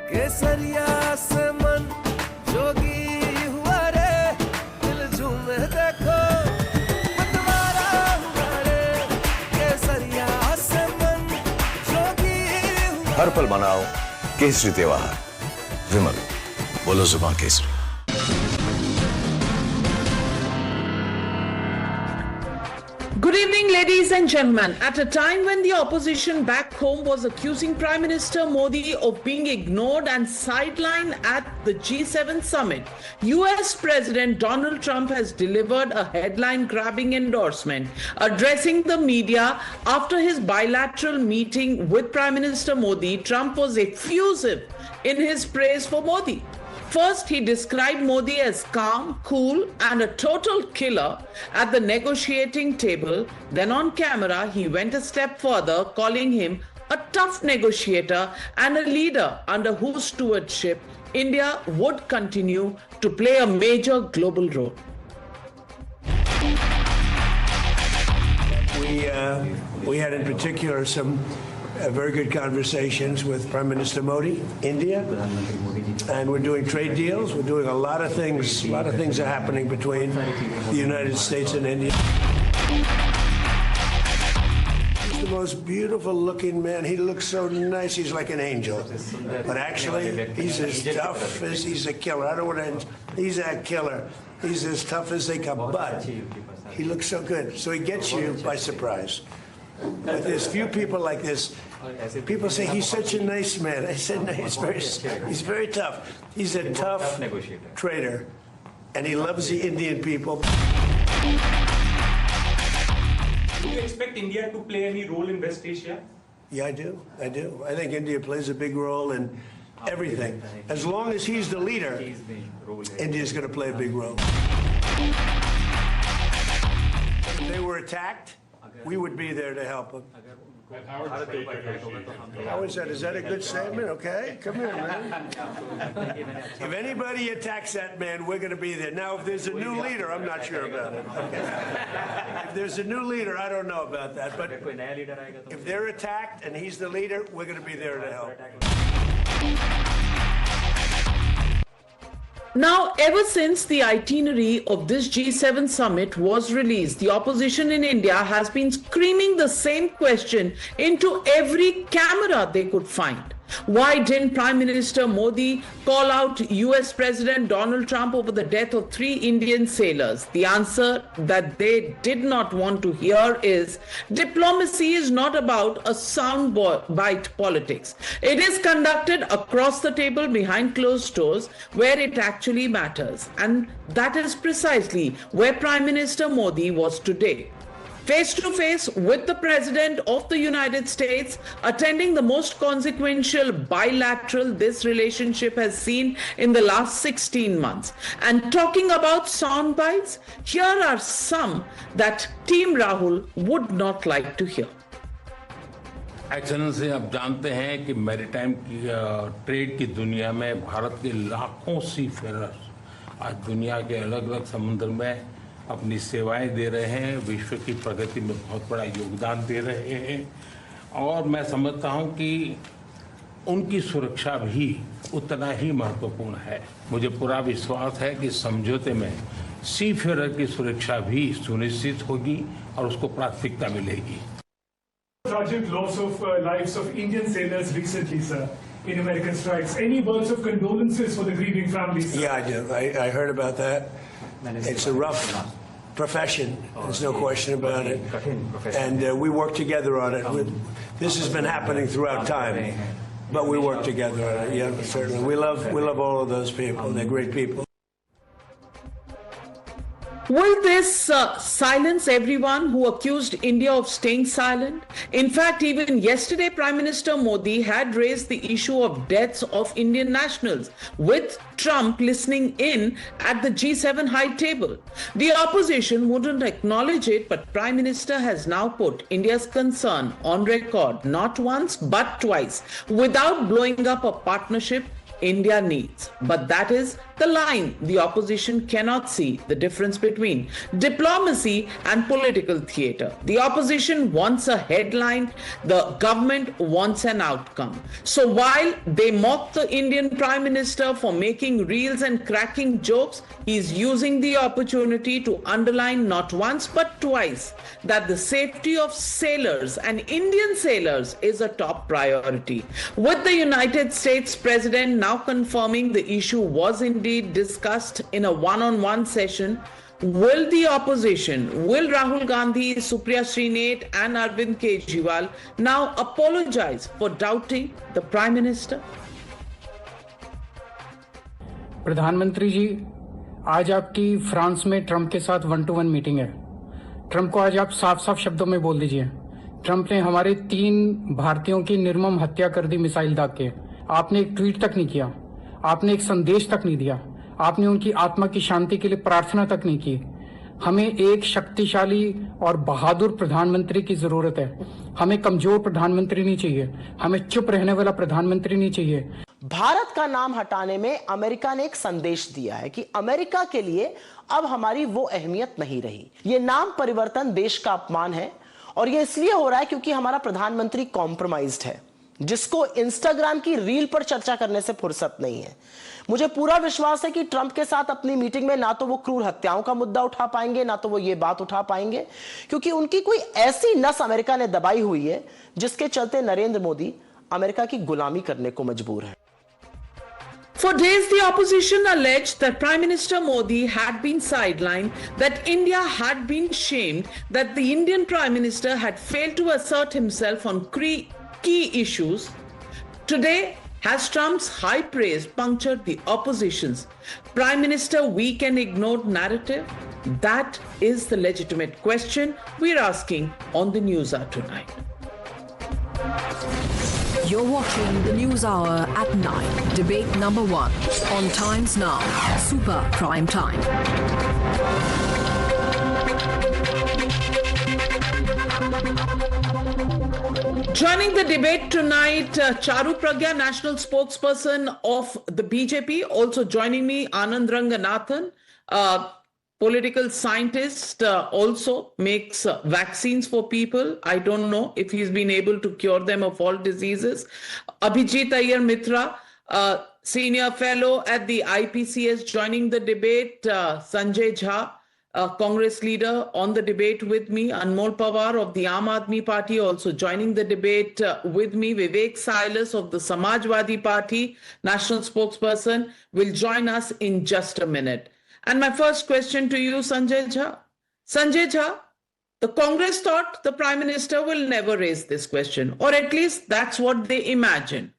केसरिया से मन जोगी हुआ रे, दिल झूमे देखो मतवारा हुआ रे, केसरिया से मन जोगी हुआ। हर पल मनाओ केसरी त्योहार। विमल, बोलो जुबान Kesari. Good evening, ladies and gentlemen. At a time when the opposition back home was accusing Prime Minister Modi of being ignored and sidelined at the G7 summit, US President Donald Trump has delivered a headline-grabbing endorsement addressing the media after his bilateral meeting with Prime Minister Modi. Trump was effusive in his praise for Modi. First, he described Modi as calm, cool, and a total killer at the negotiating table. Then on camera, he went a step further, calling him a tough negotiator and a leader under whose stewardship India would continue to play a major global role. We had in particular some very good conversations with Prime Minister Modi, India, and we're doing trade deals. We're doing a lot of things. A lot of things are happening between the United States and India. He's the most beautiful looking man. He looks so nice. He's like an angel. But actually, he's as tough as he's a killer. I don't want to. He's a killer. He's as tough as they come. But he looks so good. So he gets you by surprise. But there's few people like this. People say he's such a nice man. I said no, he's very tough. He's a tough trader, and he loves the Indian people. Do you expect India to play any role in West Asia? Yeah, I do. I do. I think India plays a big role in everything. As long as he's the leader, India's going to play a big role. If they were attacked, we would be there to help them. How is that? Is that a good statement? Okay, come here, man. If anybody attacks that man, we're going to be there. Now, if there's a new leader, I'm not sure about it. Okay. If there's a new leader, I don't know about that. But if they're attacked and he's the leader, we're going to be there to help. Now, ever since the itinerary of this G7 summit was released, the opposition in India has been screaming the same question into every camera they could find. Why didn't Prime Minister Modi call out US President Donald Trump over the death of 3 Indian sailors? The answer that they did not want to hear is diplomacy is not about a soundbite politics. It is conducted across the table behind closed doors where it actually matters. And that is precisely where Prime Minister Modi was today. Face to face with the President of the United States, attending the most consequential bilateral this relationship has seen in the last 16 months. And talking about sound bites, here are some that Team Rahul would not like to hear. Excellency, आप जानते हैं कि maritime की trade की दुनिया में भारत के लाखों सी फेरर्स आज दुनिया के अलग अलग समुद्र में अपनी सेवाएं दे रहे हैं, विश्व की प्रगति में बहुत बड़ा योगदान दे रहे हैं और मैं समझता हूं कि उनकी सुरक्षा भी उतना ही महत्वपूर्ण है। मुझे पूरा विश्वास है कि समझौते में सी फेरर की सुरक्षा भी सुनिश्चित होगी और उसको प्राथमिकता मिलेगी। Tragic loss of lives of Indian sailors recently, sir, in American strikes. Any words of condolences for the grieving families? Sir? Yeah, I do. I heard about that. It's a rough profession. There's no question about it. And we work together on it. This has been happening throughout time, but we work together on it. Yeah, certainly. We love all of those people. They're great people. Will this silence everyone who accused India of staying silent? In fact, even yesterday, Prime Minister Modi had raised the issue of deaths of Indian nationals, with Trump listening in at the G7 high table. The opposition wouldn't acknowledge it, but Prime Minister has now put India's concern on record, not once, but twice, without blowing up a partnership India needs. But that is the line the opposition cannot see the difference between diplomacy and political theatre. The opposition wants a headline, the government wants an outcome. So while they mock the Indian Prime Minister for making reels and cracking jokes, he is using the opportunity to underline not once but twice that the safety of sailors and Indian sailors is a top priority. With the United States President now confirming the issue was indeed discussed in a one-on-one session, will the opposition, will Rahul Gandhi, Supriya Srinath and Arvind Kejriwal now apologize for doubting the Prime Minister? प्रधानमंत्री जी, आज आपकी France में Trump के साथ 1-to-1 meeting है। Trump को आज आप साफ साफ शब्दों में बोल दीजिए, ट्रंप ने हमारे 3 भारतीयों की निर्मम हत्या कर दी मिसाइल दाग के। आपने एक ट्वीट तक नहीं किया, आपने एक संदेश तक नहीं दिया, आपने उनकी आत्मा की शांति के लिए प्रार्थना तक नहीं की। हमें एक शक्तिशाली और बहादुर प्रधानमंत्री की जरूरत है। हमें कमजोर प्रधानमंत्री नहीं चाहिए, हमें चुप रहने वाला प्रधानमंत्री नहीं चाहिए। भारत का नाम हटाने में अमेरिका ने एक संदेश दिया है कि अमेरिका के लिए अब हमारी वो अहमियत नहीं रही। ये नाम परिवर्तन देश का अपमान है और ये इसलिए हो रहा है क्योंकि हमारा प्रधानमंत्री कॉम्प्रोमाइज्ड है, जिसको इंस्टाग्राम की रील पर चर्चा करने से फुर्सत नहीं है। मुझे पूरा विश्वास है कि ट्रंप के साथ अपनी मीटिंग में ना तो वो क्रूर हत्याओं का मुद्दा उठा पाएंगे, ना तो वो ये बात उठा पाएंगे, क्योंकि उनकी कोई ऐसी नस अमेरिका ने दबाई हुई है जिसके चलते नरेंद्र मोदी अमेरिका की गुलामी करने को मजबूर है। For days, the opposition alleged that Prime Minister Modi had been sidelined, that India had been shamed, that the Indian Prime Minister had failed to assert himself on key issues. Today, has Trump's high praise punctured the opposition's Prime Minister weak and ignored narrative? That is the legitimate question we're asking on the Newshour tonight. You're watching the News Hour at 9. Debate number 1 on Times Now, Super Prime Time. Joining the debate tonight, Charu Pragya, national spokesperson of the BJP. Also joining me, Anand Ranganathan, political scientist, also makes vaccines for people. I don't know if he's been able to cure them of all diseases. Abhijit Iyer Mitra, senior fellow at the IPCS, joining the debate. Sanjay Jha, Congress leader, on the debate with me. Anmol Pawar of the Aam Aadmi Party also joining the debate with me. Vivek Silas of the Samajwadi Party, national spokesperson, will join us in just a minute. And my first question to you, Sanjay Jha. Sanjay Jha, the Congress thought the Prime Minister will never raise this question, or at least that's what they imagine.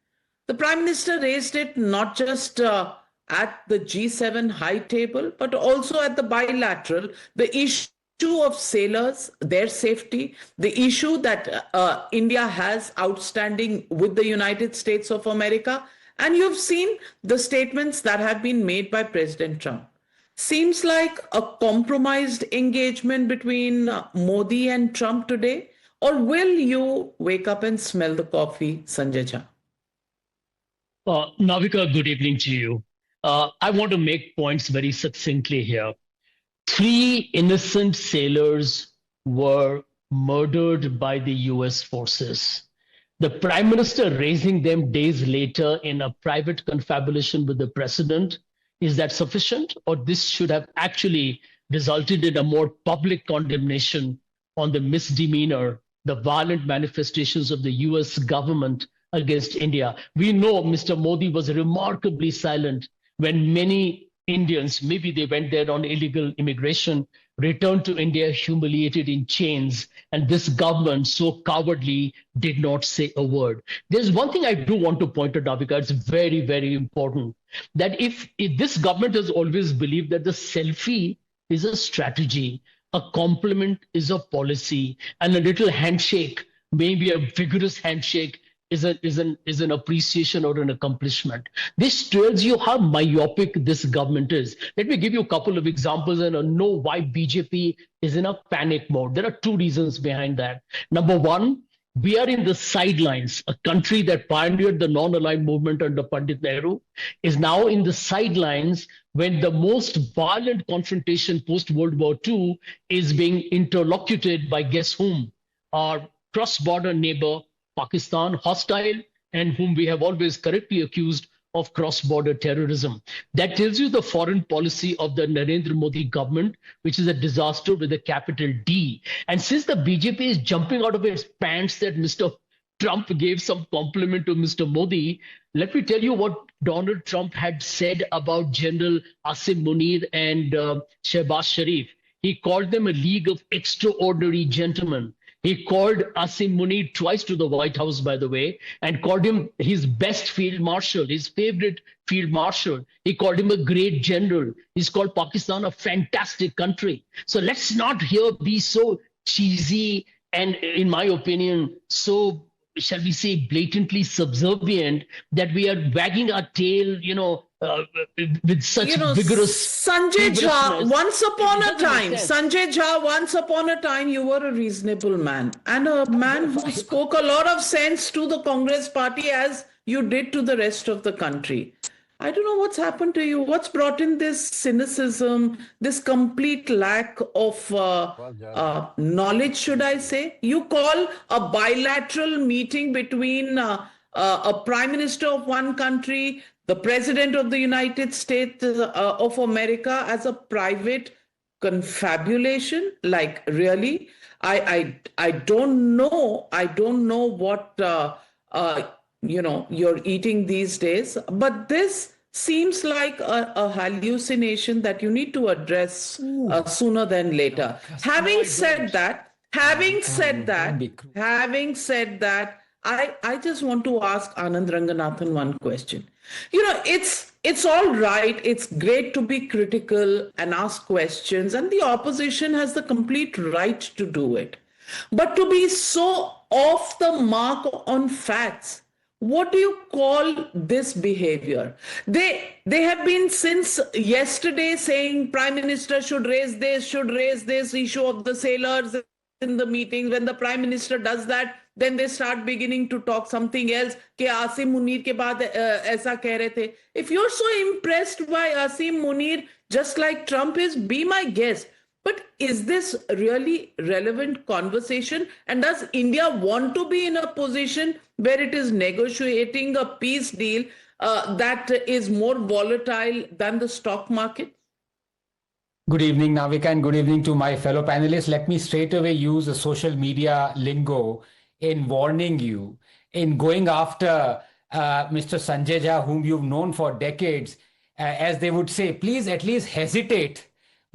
The Prime Minister raised it not just at the G7 high table, but also at the bilateral, the issue of sailors, their safety, the issue that India has outstanding with the United States of America. And you've seen the statements that have been made by President Trump. Seems like a compromised engagement between Modi and Trump today, or will you wake up and smell the coffee, Sanjay Jha? Navika, good evening to you. I want to make points very succinctly here. 3 innocent sailors were murdered by the US forces. The Prime Minister raising them days later in a private confabulation with the President, is that sufficient? Or this should have actually resulted in a more public condemnation on the misdemeanor, the violent manifestations of the US government against India? We know Mr. Modi was remarkably silent when many Indians, maybe they went there on illegal immigration, returned to India humiliated in chains, and this government so cowardly did not say a word. There's one thing I do want to point out, Navika, it's very, very important, that if this government has always believed that the selfie is a strategy, a compliment is a policy, and a little handshake, maybe a vigorous handshake, is an appreciation or an accomplishment. This tells you how myopic this government is. Let me give you a couple of examples and know why BJP is in a panic mode. There are 2 reasons behind that. Number 1, We are in the sidelines. A country that pioneered the non-aligned movement under Pandit Nehru is now in the sidelines when the most violent confrontation post-World War II is being interlocuted by guess whom? Our cross-border neighbor, Pakistan, hostile, and whom we have always correctly accused of cross-border terrorism. That tells you the foreign policy of the Narendra Modi government, which is a disaster with a capital D. And since the BJP is jumping out of its pants that Mr. Trump gave some compliment to Mr. Modi, let me tell you what Donald Trump had said about General Asim Munir and Shehbaz Sharif. He called them a league of extraordinary gentlemen. He called Asim Munir twice to the White House, by the way, and called him his best field marshal, his favorite field marshal. He called him a great general. He's called Pakistan a fantastic country. So let's not here be so cheesy and, in my opinion, so, shall we say, blatantly subservient that we are wagging our tail, with such vigorous. Sanjay Jha, once upon a time, Sanjay Jha, once upon a time, you were a reasonable man and a man who spoke a lot of sense to the Congress party as you did to the rest of the country. I don't know what's happened to you. What's brought in this cynicism, this complete lack of knowledge, should I say? You call a bilateral meeting between a prime minister of one country, the president of the United States of America, as a private confabulation? Like, really? I don't know. I don't know what you're eating these days, but this seems like a hallucination that you need to address sooner than later. Having said that, I just want to ask Anand Ranganathan one question. It's all right. It's great to be critical and ask questions, and the opposition has the complete right to do it. But to be so off the mark on facts, what do you call this behavior? They have been since yesterday saying Prime Minister should raise this issue of the sailors in the meetings. When the Prime Minister does that, then they start beginning to talk something else. कि Asim Munir के बाद ऐसा कह रहे थे. If you're so impressed by Asim Munir, just like Trump is, be my guest. But is this really relevant conversation? And does India want to be in a position where it is negotiating a peace deal that is more volatile than the stock market? Good evening, Navika, and good evening to my fellow panelists. Let me straight away use a social media lingo in warning you, in going after Mr. Sanjay Jha, whom you've known for decades, as they would say, please at least hesitate.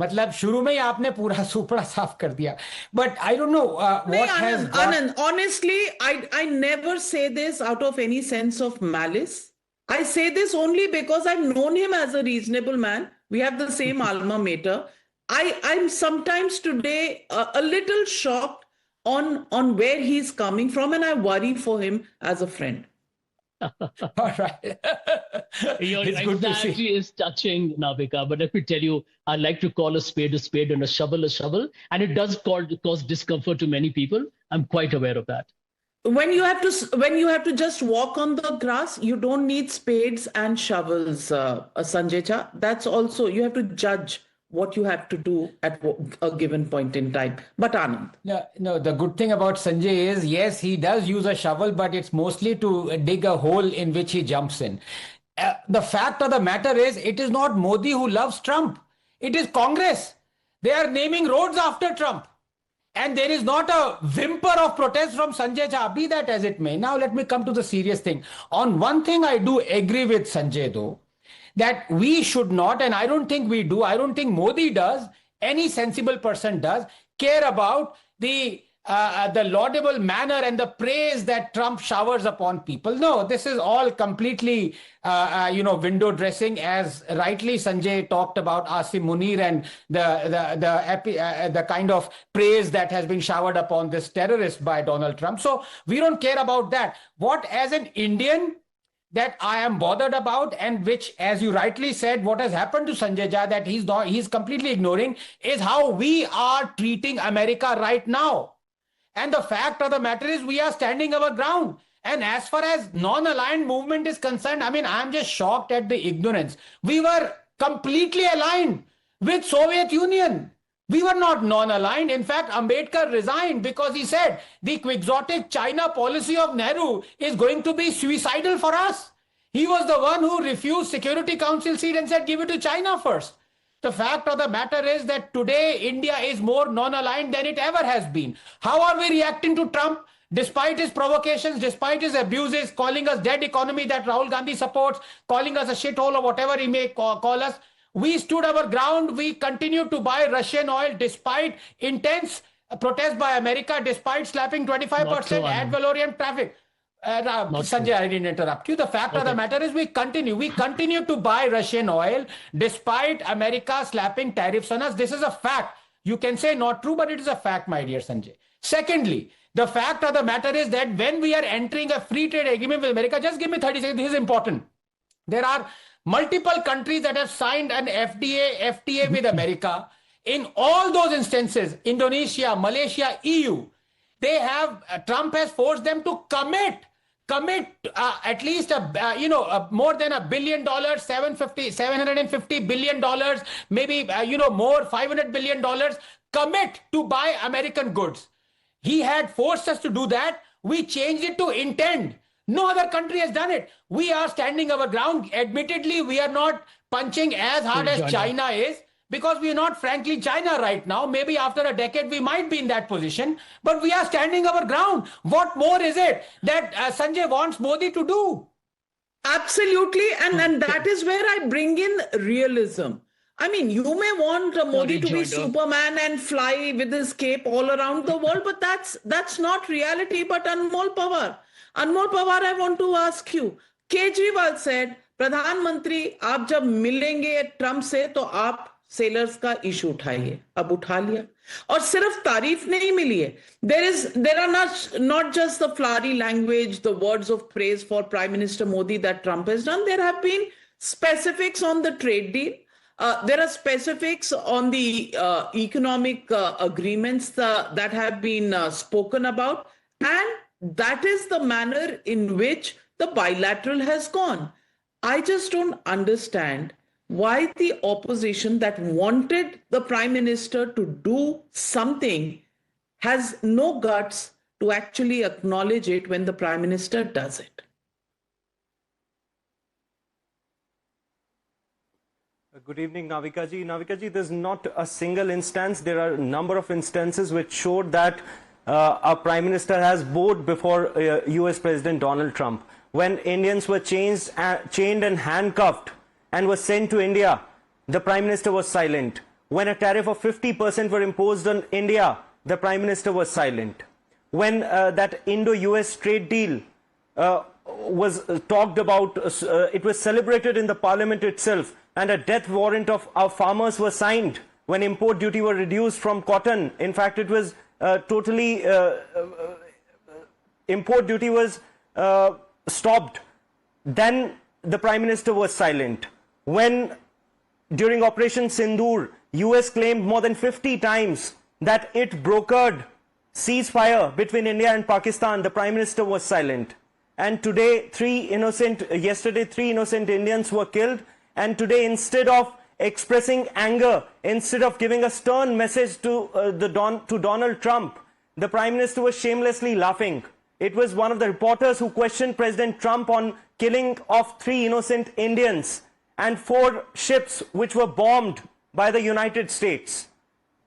मतलब शुरू में ही आपने पूरा सुपड़ा साफ कर दिया. But I don't know what has got... Anand, honestly, I never say this out of any sense of malice. I say this only because I've known him as a reasonable man. We have the same alma mater. I'm sometimes today a little shocked on where he's coming from, and I worry for him as a friend. All right. Your It's good to see. anxiety is touching, Navika, but let me tell you, I like to call a spade and a shovel, and it does cause discomfort to many people. I'm quite aware of that. When you have to just walk on the grass, you don't need spades and shovels, Sanjay Jha. That's also, you have to judge what you have to do at a given point in time. But Anand. No, the good thing about Sanjay is, yes, he does use a shovel, but it's mostly to dig a hole in which he jumps in. The fact of the matter is, it is not Modi who loves Trump. It is Congress. They are naming roads after Trump. And there is not a whimper of protest from Sanjay Jha, be that as it may. Now let me come to the serious thing. On one thing I do agree with Sanjay though, that we should not, and I don't think we do, I don't think Modi does, any sensible person does, care about the laudable manner and the praise that Trump showers upon people. No, this is all completely, window dressing, as rightly Sanjay talked about Asim Munir and the kind of praise that has been showered upon this terrorist by Donald Trump. So we don't care about that. What, as an Indian, that I am bothered about, and which, as you rightly said, what has happened to Sanjay Jha that he's completely ignoring, is how we are treating America right now. And the fact of the matter is we are standing our ground. And as far as non-aligned movement is concerned, I mean, I'm just shocked at the ignorance. We were completely aligned with Soviet Union. We were not non-aligned. In fact, Ambedkar resigned because he said the quixotic China policy of Nehru is going to be suicidal for us. He was the one who refused Security Council seat and said, give it to China first. The fact of the matter is that today India is more non-aligned than it ever has been. How are we reacting to Trump? Despite his provocations, despite his abuses, calling us dead economy that Rahul Gandhi supports, calling us a shithole or whatever he may call us, we stood our ground. We continued to buy Russian oil despite intense protest by America, despite slapping 25% ad valorem traffic. Sanjay, I didn't interrupt you. The fact of the matter is we continue to buy Russian oil despite America slapping tariffs on us. This is a fact. You can say not true, but it is a fact, my dear Sanjay. Secondly, the fact of the matter is that when we are entering a free trade agreement with America, just give me 30 seconds, this is important. There are multiple countries that have signed an FTA with America. In all those instances, Indonesia, Malaysia, EU, they have, Trump has forced them to commit at least more than $1 billion, $750 billion, maybe more, $500 billion, commit to buy American goods. He had forced us to do that. We changed it to intend. No other country has done it. We are standing our ground. Admittedly, we are not punching as hard as China is, because we are not frankly China right now. Maybe after a decade we might be in that position, but we are standing our ground. What more is it that Sanjay wants Modi to do? Absolutely, and that is where I bring in realism. I mean, you may want Modi to be Superman and fly with his cape all around the world, but that's not reality. But Anmol Pawar, I want to ask you. Kejriwal said, Pradhan Mantri, आप जब मिलेंगे Trump से तो आप sellers का issue उठाइए. अब उठा लिया. और सिर्फ तारीफ नहीं मिली है. There are not just the flowery language, the words of praise for Prime Minister Modi that Trump has done. There have been specifics on the trade deal. There are specifics on the economic agreements that have been spoken about, and that is the manner in which the bilateral has gone. I just don't understand why the opposition that wanted the Prime Minister to do something has no guts to actually acknowledge it when the Prime Minister does it. Good evening, Navika ji. Navika ji, there's not a single instance. There are a number of instances which showed that our Prime Minister has bowed before US President Donald Trump. When Indians were chained and handcuffed and were sent to India, the Prime Minister was silent. When a tariff of 50% were imposed on India, the Prime Minister was silent. When that Indo-US trade deal was talked about, it was celebrated in the parliament itself, and a death warrant of our farmers was signed when import duty were reduced from cotton. In fact, it was totally, import duty was stopped. Then the Prime Minister was silent. When during Operation Sindoor, US claimed more than 50 times that it brokered ceasefire between India and Pakistan, the Prime Minister was silent. And today, yesterday, 3 innocent Indians were killed. And today, instead of expressing anger, instead of giving a stern message to Donald Trump, the Prime Minister was shamelessly laughing. It was one of the reporters who questioned President Trump on killing of 3 innocent Indians and 4 ships which were bombed by the United States.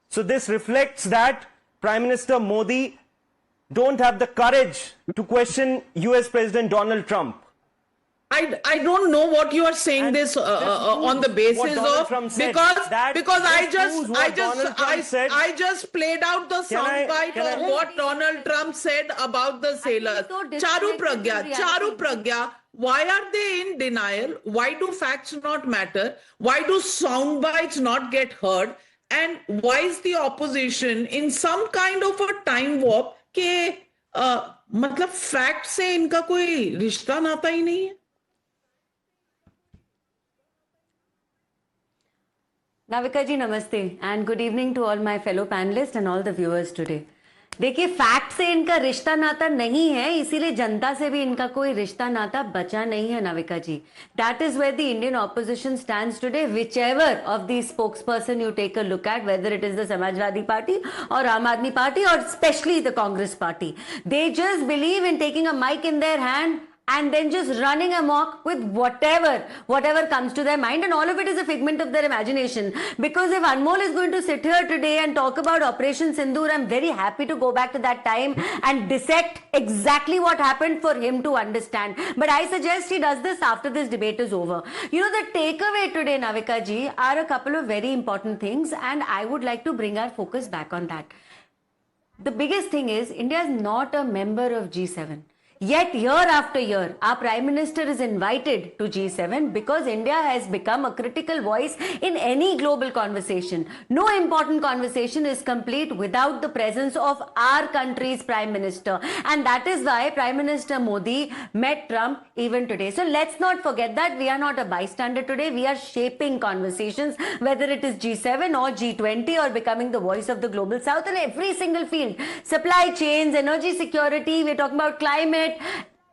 So this reflects that Prime Minister Modi don't have the courage to question US President Donald Trump. I don't know what you are saying this on the basis of, because I just played out the soundbite of what Donald Trump said about the sailors. Charu Pragya, why are they in denial? Why do facts not matter? Why do soundbites not get heard? And why is the opposition in some kind of a time warp के मतलब fact से इनका कोई रिश्ता नाता ही नहीं है? Navika ji, namaste, and good evening to all my fellow panelists and all the viewers today. देखिए, फैक्ट से इनका रिश्ता नाता नहीं है, इसीलिए जनता से भी इनका कोई रिश्ता नाता बचा नहीं है, नाविका जी. That is where the Indian opposition stands today, whichever of these spokesperson you take a look at, whether it is the Samajwadi Party or Aam Aadmi Party or especially the Congress Party. They just believe in taking a mic in their hand and then just running amok with whatever comes to their mind, and all of it is a figment of their imagination. Because if Anmol is going to sit here today and talk about Operation Sindoor, I'm very happy to go back to that time and dissect exactly what happened for him to understand. But I suggest he does this after this debate is over. You know, the takeaway today, Navika ji, are a couple of very important things, and I would like to bring our focus back on that. The biggest thing is India is not a member of G7. Yet year after year, our Prime Minister is invited to G7 because India has become a critical voice in any global conversation. No important conversation is complete without the presence of our country's Prime Minister. And that is why Prime Minister Modi met Trump even today. So let's not forget that we are not a bystander today. We are shaping conversations, whether it is G7 or G20 or becoming the voice of the global South in every single field. Supply chains, energy security, we're talking about climate.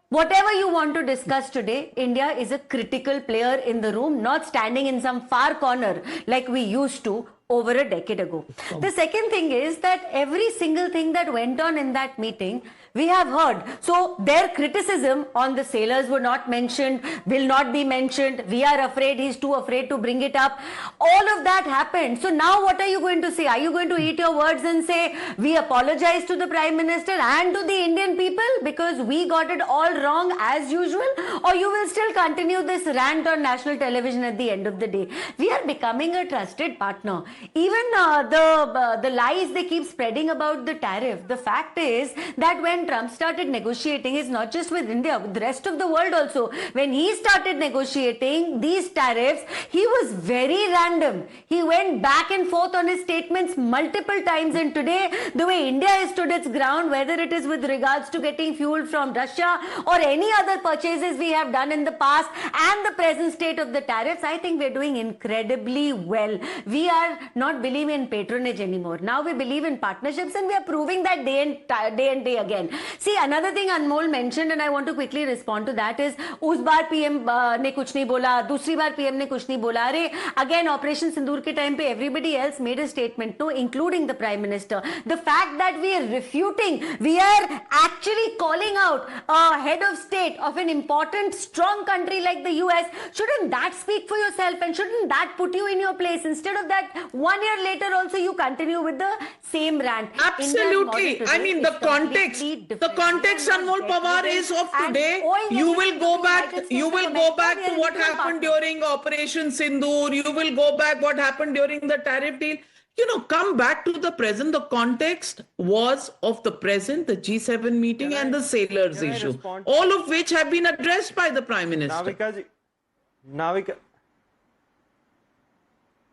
Whatever you want to discuss today, India is a critical player in the room, not standing in some far corner like we used to over a decade ago. The second thing is that every single thing that went on in that meeting, we have heard. So their criticism on the sailors were not mentioned, will not be mentioned. We are afraid, he's too afraid to bring it up. All of that happened. So now what are you going to say? Are you going to eat your words and say, we apologize to the Prime Minister and to the Indian people because we got it all wrong as usual? Or you will still continue this rant on national television at the end of the day? We are becoming a trusted partner. Even the lies they keep spreading about the tariff. The fact is that when Trump started negotiating, it's not just with India, with the rest of the world also. When he started negotiating these tariffs, he was very random. He went back and forth on his statements multiple times. And today, the way India has stood its ground, whether it is with regards to getting fuel from Russia or any other purchases we have done in the past and the present state of the tariffs, I think we're doing incredibly well. We are not believing in patronage anymore. Now we believe in partnerships, and we are proving that day and day again. See, another thing Anmol mentioned, and I want to quickly respond to that, is उस बार PM ने कुछ नहीं बोला, दूसरी बार PM ने कुछ नहीं बोला. अरे, again Operation Sindoor के time पे everybody else made a statement, no, including the Prime Minister. The fact that we are refuting, we are actually calling out a head of state of an important, strong country like the US, shouldn't that speak for yourself, and shouldn't that put you in your place? Instead of that, 1 year later also you continue with the same rant. Absolutely. I mean, the context, Anmol Pawar, is of today. You will go back to what happened during Operation Sindoor. You will go back what happened during the tariff deal. You know, come back to the present. The context was of the present, the G7 meeting and the sailors issue, all of which have been addressed by the Prime Minister.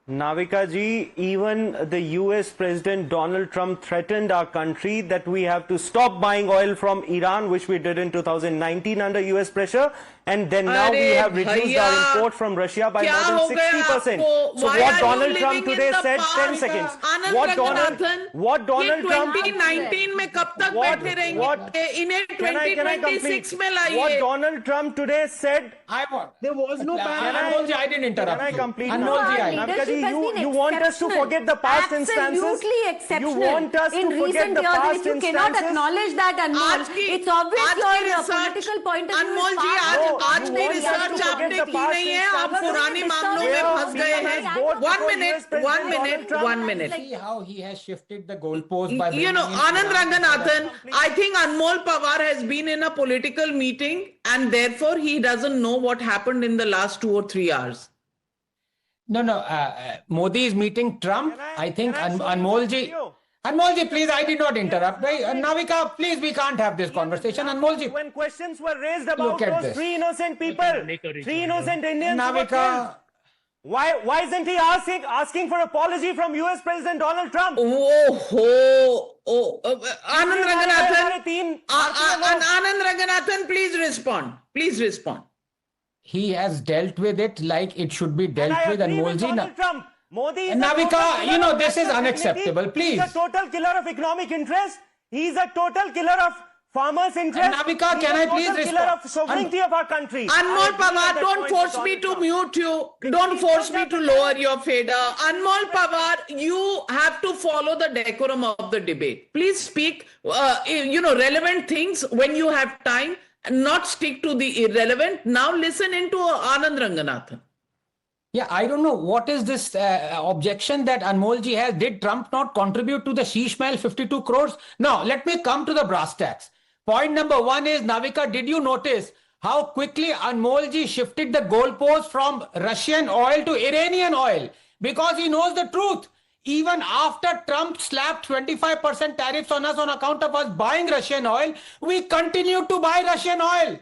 Navika ji, even the US President Donald Trump threatened our country that we have to stop buying oil from Iran, which we did in 2019 under US pressure. And then now we have reduced our import from Russia by more than 60%. So what Donald Trump today said, 10 seconds. What Donald Trump 2019 में कब तक बैठे रहेंगे? इन्हें 2026 में लाइए. What Donald Trump today said, There was no ban. I didn't interrupt. Can I complete? You want us to forget the past instances? Absolutely exceptional. You want us to forget the past instances? You cannot acknowledge that, Anmol. It's obvious your political point of view. Anmol ji, आज की research आपने की नहीं है, आप पुराने मामलों में फंस गए हैं. One minute. See how he has shifted the goalpost by you know, Anand Ranganathan, I think Anmol Pawar has been in a political meeting and therefore he doesn't know what happened in the last 2 or 3 hours. No. Modi is meeting Trump. I think Anmol ji, please, I did not interrupt. Navika, please, we can't have this conversation. Anmol ji. When questions were raised about those 3 innocent people, 3 innocent Indians, Navika, why isn't he asking for apology from US President Donald Trump? Anand Ranganathan, please respond. He has dealt with it like it should be dealt with, Anmol ji. Modi is Navika, you know, this is unacceptable. Please. He's a total killer of economic interest. He's a total killer of farmers' interests. Navika, He's can a I please total killer respond? of sovereignty of our country. Anmol Pawar, don't force me to mute you. Don't force me to lower your fader. Anmol Pawar, you have to follow the decorum of the debate. Please speak, relevant things when you have time, and not stick to the irrelevant. Now listen into Anand Ranganathan. Yeah, I don't know what is this objection that Anmolji has. Did Trump not contribute to the sheesh mahal 52 crores? Now, let me come to the brass tacks. Point number one is, Navika, did you notice how quickly Anmolji shifted the goalpost from Russian oil to Iranian oil? Because he knows the truth. Even after Trump slapped 25% tariffs on us on account of us buying Russian oil, we continued to buy Russian oil.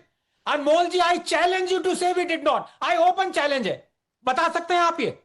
Anmolji, I challenge you to say we did not. I open challenge it. बता सकते हैं आप ये?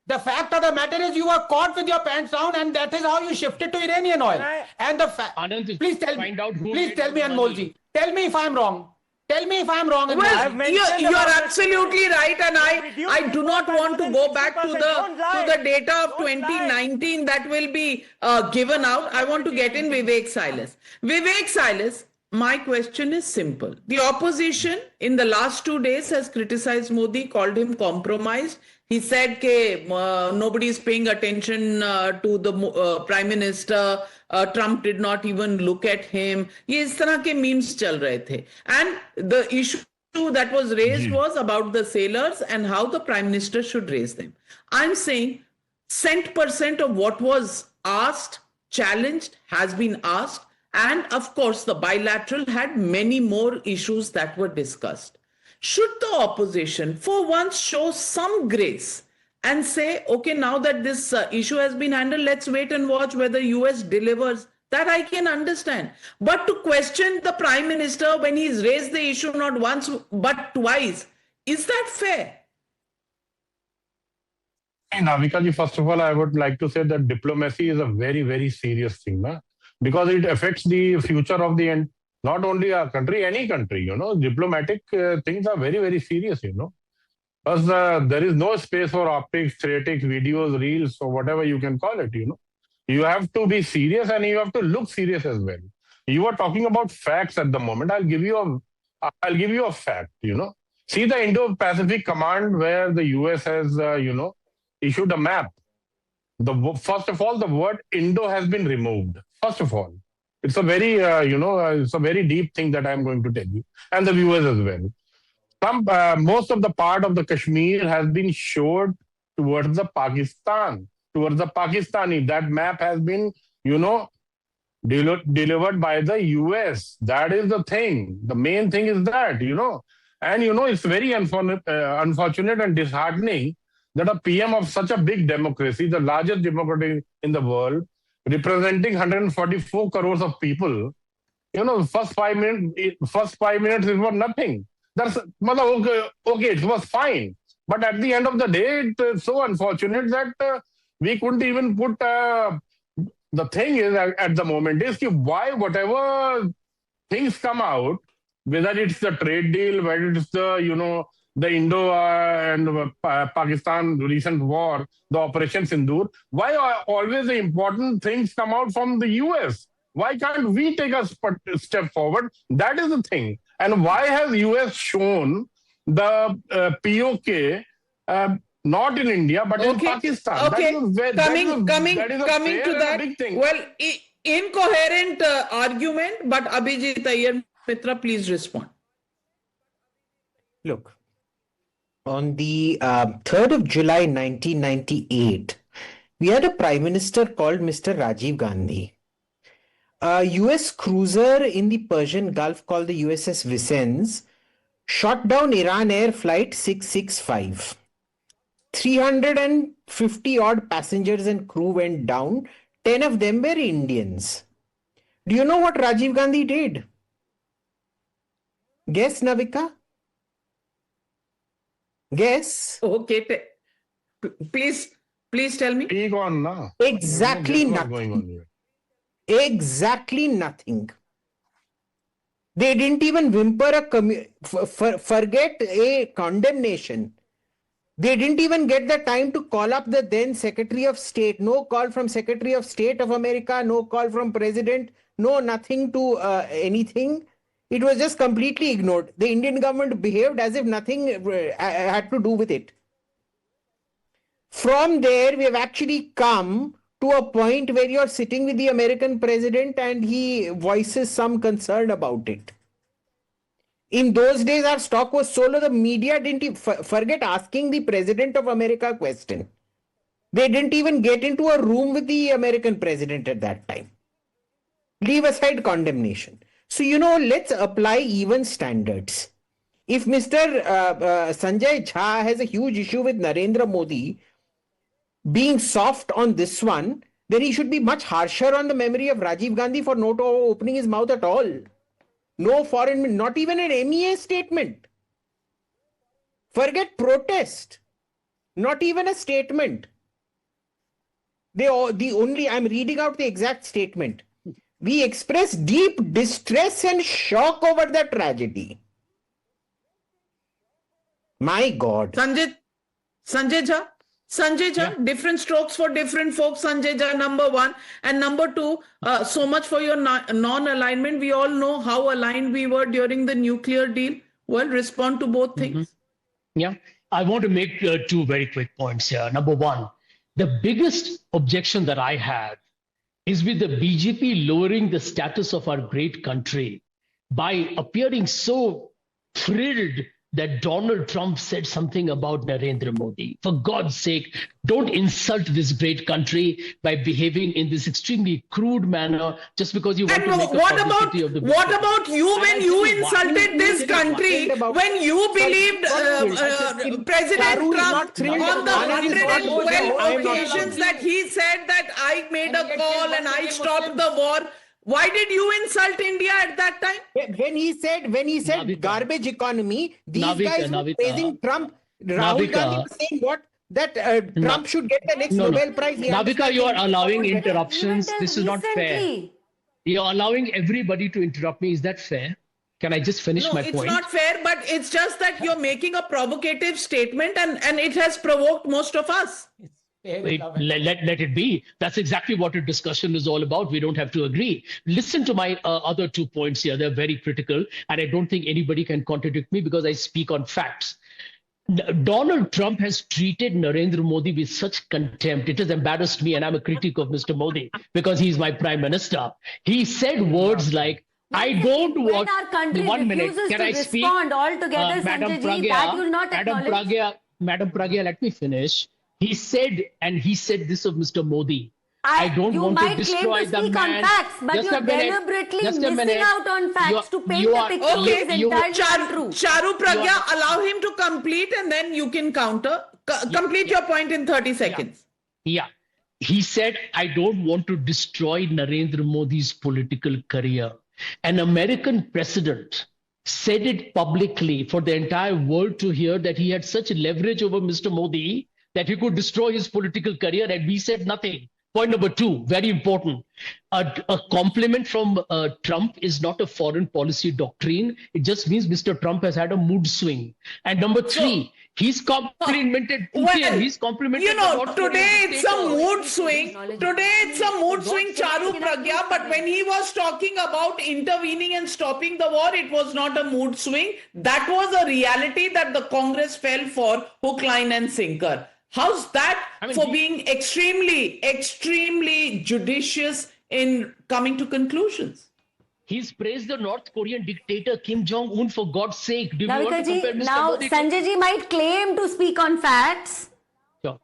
The fact of the matter is you were caught with your pants down, and that is how you shifted to Iranian oil. And the fact, please tell me, Anmolji, tell me if I'm wrong. Tell me if I'm wrong. Well, you are absolutely right, and I do not want to go back to the data of 2019 that will be given out. I want to get in Vivek Silas. Vivek Silas, my question is simple. The opposition in the last 2 days has criticized Modi, called him compromised. He said that nobody is paying attention to the Prime Minister. Trump did not even look at him. ये इस तरह के memes चल रहे थे. And the issue that was raised was about the sailors and how the Prime Minister should raise them. I'm saying % of what was asked, challenged, has been asked. And of course, the bilateral had many more issues that were discussed. Should the opposition for once show some grace and say, okay, now that this issue has been handled, let's wait and watch whether US delivers? That I can understand. But to question the Prime Minister when he's raised the issue not once but twice, is that fair? Navika ji, first of all, I would like to say that diplomacy is a very, very serious thing. Because it affects the future of the end, not only our country, any country, diplomatic things are very, very serious, Because there is no space for optics, theatrics, videos, reels, or whatever you can call it, You have to be serious and you have to look serious as well. You are talking about facts at the moment. I'll give you a fact, See the Indo-Pacific Command where the US has, issued a map. First of all, the word Indo has been removed. First of all, it's a very, it's a very deep thing that I'm going to tell you, and the viewers as well. Most of the part of the Kashmir has been showed towards the Pakistan, towards the Pakistani. That map has been, delivered by the US. That is the thing. The main thing is that, and it's very unfortunate and disheartening that a PM of such a big democracy, the largest democracy in the world, representing 144 crores of people, first 5 minutes is for nothing. That's okay, it was fine. But at the end of the day, it's so unfortunate that we couldn't even put, the thing is at the moment is why whatever things come out, whether it's the trade deal, whether it's the, the Indo and Pakistan recent war, the Operation Sindoor, why are always the important things come out from the US? Why can't we take a step forward? That is the thing. And why has US shown the POK not in India but in Pakistan? Okay, coming to that. Big thing. Well, incoherent argument, but Abhijit Iyer Mitra, please respond. Look. On the 3rd of July 1998, we had a Prime Minister called Mr. Rajiv Gandhi. A US cruiser in the Persian Gulf called the USS Vincennes shot down Iran Air Flight 665. 350 odd passengers and crew went down. 10 of them were Indians. Do you know what Rajiv Gandhi did? Guess, Navika? Guess. Okay, please tell me. Exactly nothing. Exactly nothing. They didn't even whimper forget a condemnation. They didn't even get the time to call up the then Secretary of State. No call from Secretary of State of America, no call from President, no nothing to anything. It was just completely ignored. The Indian government behaved as if nothing had to do with it. From there, we have actually come to a point where you're sitting with the American president and he voices some concern about it. In those days, our stock was so low, the media didn't forget asking the president of America a question. They didn't even get into a room with the American president at that time. Leave aside condemnation. So, let's apply even standards. If Mr. Sanjay Jha has a huge issue with Narendra Modi being soft on this one, then he should be much harsher on the memory of Rajiv Gandhi for not opening his mouth at all. No foreign, not even an MEA statement. Forget protest. Not even a statement. I'm reading out the exact statement. We express deep distress and shock over the tragedy. My God. Sanjay Jha, different strokes for different folks. Sanjay Jha, number one. And number two, so much for your non-alignment. We all know how aligned we were during the nuclear deal. Well, respond to both things. Yeah, I want to make two very quick points here. Number one, the biggest objection that I have is with the BJP lowering the status of our great country by appearing so thrilled that Donald Trump said something about Narendra Modi. For God's sake, don't insult this great country by behaving in this extremely crude manner just because you want to make a publicity of the business. What about you when you insulted this country, when you believed President Trump on the 112 occasions that he said that I made a call and I stopped the war? Why did you insult India at that time? When he said Navika, garbage economy, these guys were praising Trump. Rahul Gandhi was saying what? That Trump should get the next Nobel Prize. Navika, you are allowing interruptions. This is not fair. You are allowing everybody to interrupt me. Is that fair? Can I just finish my point? No, it's not fair, but it's just that you're making a provocative statement and it has provoked most of us. Let it be. That's exactly what a discussion is all about. We don't have to agree. Listen to my other 2 points here. They're very critical, and I don't think anybody can contradict me because I speak on facts. Donald Trump has treated Narendra Modi with such contempt. It has embarrassed me, and I'm a critic of Mr. Modi because he's my prime minister. He said words like, I don't want... When our country 1 minute. Can I speak? Altogether, Madam Sanjay, that you will not acknowledge. Madam Pragya, let me finish. He said this of Mr. Modi. I don't want to destroy the man. You might claim to speak on facts, but you're deliberately missing out on facts to paint the picture which is entirely untrue. Charu Pragya, allow him to complete and then you can counter. Complete your point in 30 seconds. Yeah. He said, I don't want to destroy Narendra Modi's political career. An American president said it publicly for the entire world to hear that he had such leverage over Mr. Modi that he could destroy his political career, and we said nothing. Point number 2, very important. A compliment from Trump is not a foreign policy doctrine. It just means Mr. Trump has had a mood swing. And number 3, he's complimented Putin. He's complimented. Today it's a mood swing. Today it's a mood swing, Charu Pragya. But when he was talking about intervening and stopping the war, it was not a mood swing. That was a reality that the Congress fell for hook, line, and sinker. How's that for being extremely, extremely judicious in coming to conclusions? He's praised the North Korean dictator Kim Jong-un, for God's sake. Do you want to compare Mr. Now, Modi Sanjay ji might claim to speak on facts. Sure.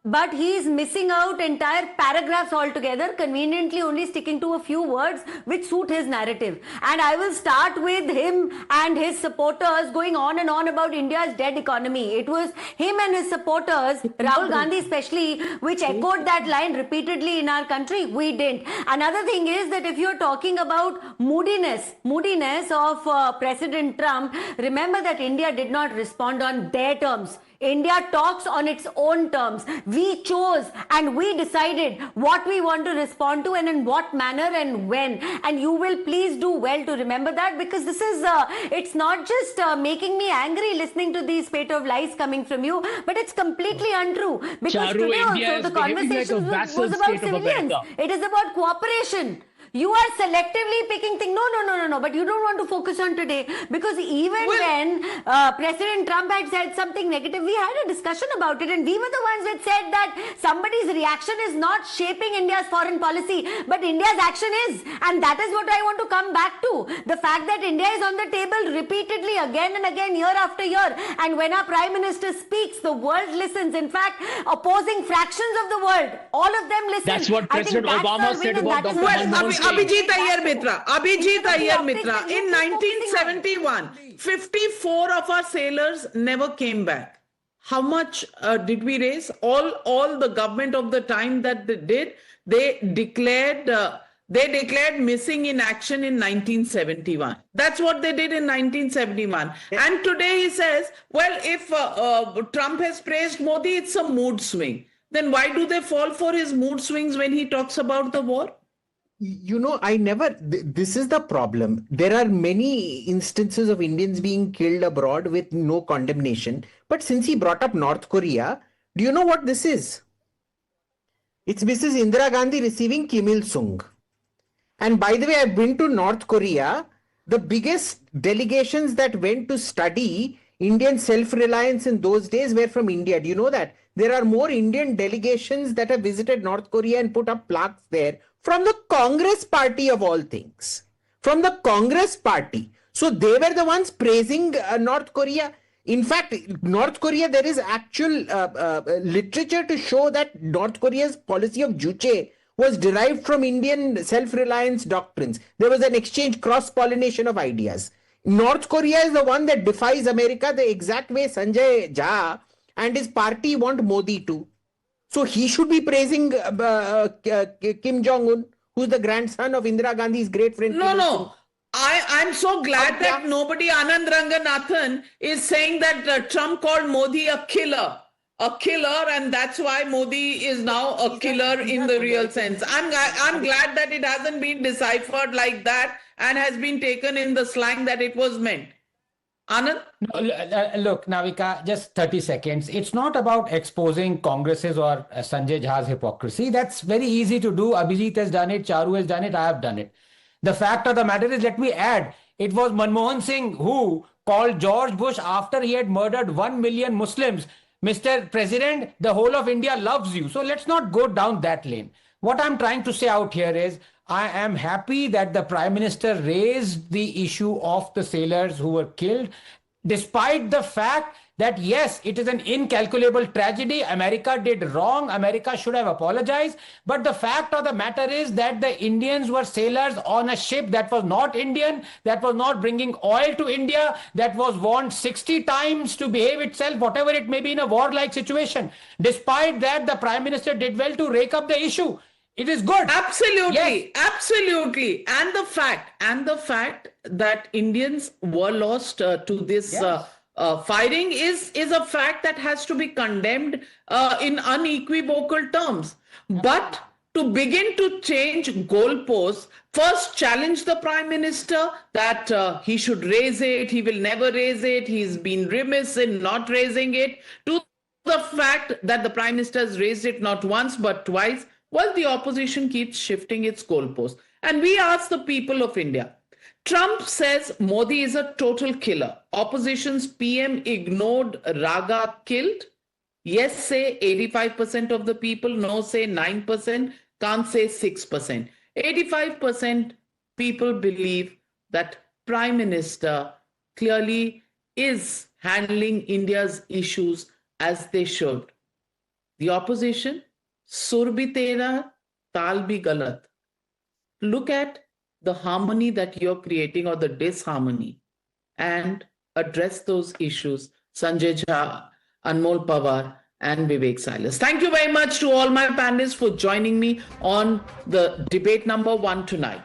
But he is missing out entire paragraphs altogether, conveniently only sticking to a few words which suit his narrative. And I will start with him and his supporters going on and on about India's dead economy. It was him and his supporters, Rahul Gandhi especially, which echoed that line repeatedly in our country. We didn't. Another thing is that if you're talking about moodiness of President Trump, remember that India did not respond on their terms. India talks on its own terms. We chose and we decided what we want to respond to and in what manner and when. And you will please do well to remember that, because this is, it's not just making me angry listening to these spate of lies coming from you, but it's completely untrue. Because Charu, today India also the is behaving like a conversation vassal was about state of civilians. America. It is about cooperation. You are selectively picking things. No. But you don't want to focus on today, because even when President Trump had said something negative, we had a discussion about it, and we were the ones that said that somebody's reaction is not shaping India's foreign policy, but India's action is. And that is what I want to come back to. The fact that India is on the table repeatedly again and again, year after year. And when our Prime Minister speaks, the world listens. In fact, opposing fractions of the world, all of them listen. That's what President Obama said about Dr. Well, Abhijit Iyer Mitra, in 1971, 54 of our sailors never came back. How much did we raise? All the government of the time that they did, they declared missing in action in 1971. That's what they did in 1971. And today he says, well, if Trump has praised Modi, it's a mood swing. Then why do they fall for his mood swings when he talks about the war? You know, this is the problem. There are many instances of Indians being killed abroad with no condemnation. But since he brought up North Korea, do you know what this is? It's Mrs. Indira Gandhi receiving Kim Il-sung. And by the way, I've been to North Korea. The biggest delegations that went to study Indian self-reliance in those days were from India. Do you know that? There are more Indian delegations that have visited North Korea and put up plaques there from the Congress party of all things. From the Congress party. So they were the ones praising North Korea. In fact, North Korea, there is actual literature to show that North Korea's policy of Juche was derived from Indian self-reliance doctrines. There was an exchange, cross-pollination of ideas. North Korea is the one that defies America the exact way Sanjay Jha and his party want Modi to. So he should be praising Kim Jong-un, who's the grandson of Indira Gandhi's great friend. No. I'm so glad that nobody, Anand Ranganathan, is saying that Trump called Modi a killer, and that's why Modi is now a killer in the real sense. I'm glad that it hasn't been deciphered like that and has been taken in the slang that it was meant. Anand? Look, Navika, just 30 seconds. It's not about exposing Congress's or Sanjay Jha's hypocrisy. That's very easy to do. Abhijit has done it. Charu has done it. I have done it. The fact of the matter is, let me add, it was Manmohan Singh who called George Bush after he had murdered 1 million Muslims. Mr. President, the whole of India loves you. So let's not go down that lane. What I'm trying to say out here is, I am happy that the Prime Minister raised the issue of the sailors who were killed, despite the fact that, yes, it is an incalculable tragedy. America did wrong. America should have apologized. But the fact of the matter is that the Indians were sailors on a ship that was not Indian, that was not bringing oil to India, that was warned 60 times to behave itself, whatever it may be in a warlike situation. Despite that, the Prime Minister did well to rake up the issue. It is good. Absolutely. Yes. Absolutely. And the fact that Indians were lost to this firing is a fact that has to be condemned in unequivocal terms. But to begin to change goalposts, first challenge the Prime Minister that he should raise it, he will never raise it, he's been remiss in not raising it, to the fact that the Prime Minister has raised it not once but twice. Well, the opposition keeps shifting its goalposts. And we ask the people of India. Trump says Modi is a total killer. Opposition's PM ignored Raga killed. Yes, say 85% of the people. No, say 9%. Can't say 6%. 85% people believe that Prime Minister clearly is handling India's issues as they should. The opposition, sur bhi tera, taal bhi galat. Look at the harmony that you're creating or the disharmony and address those issues. Sanjay Jha, Anmol Pawar and Vivek Silas. Thank you very much to all my panelists for joining me on the debate number 1 tonight.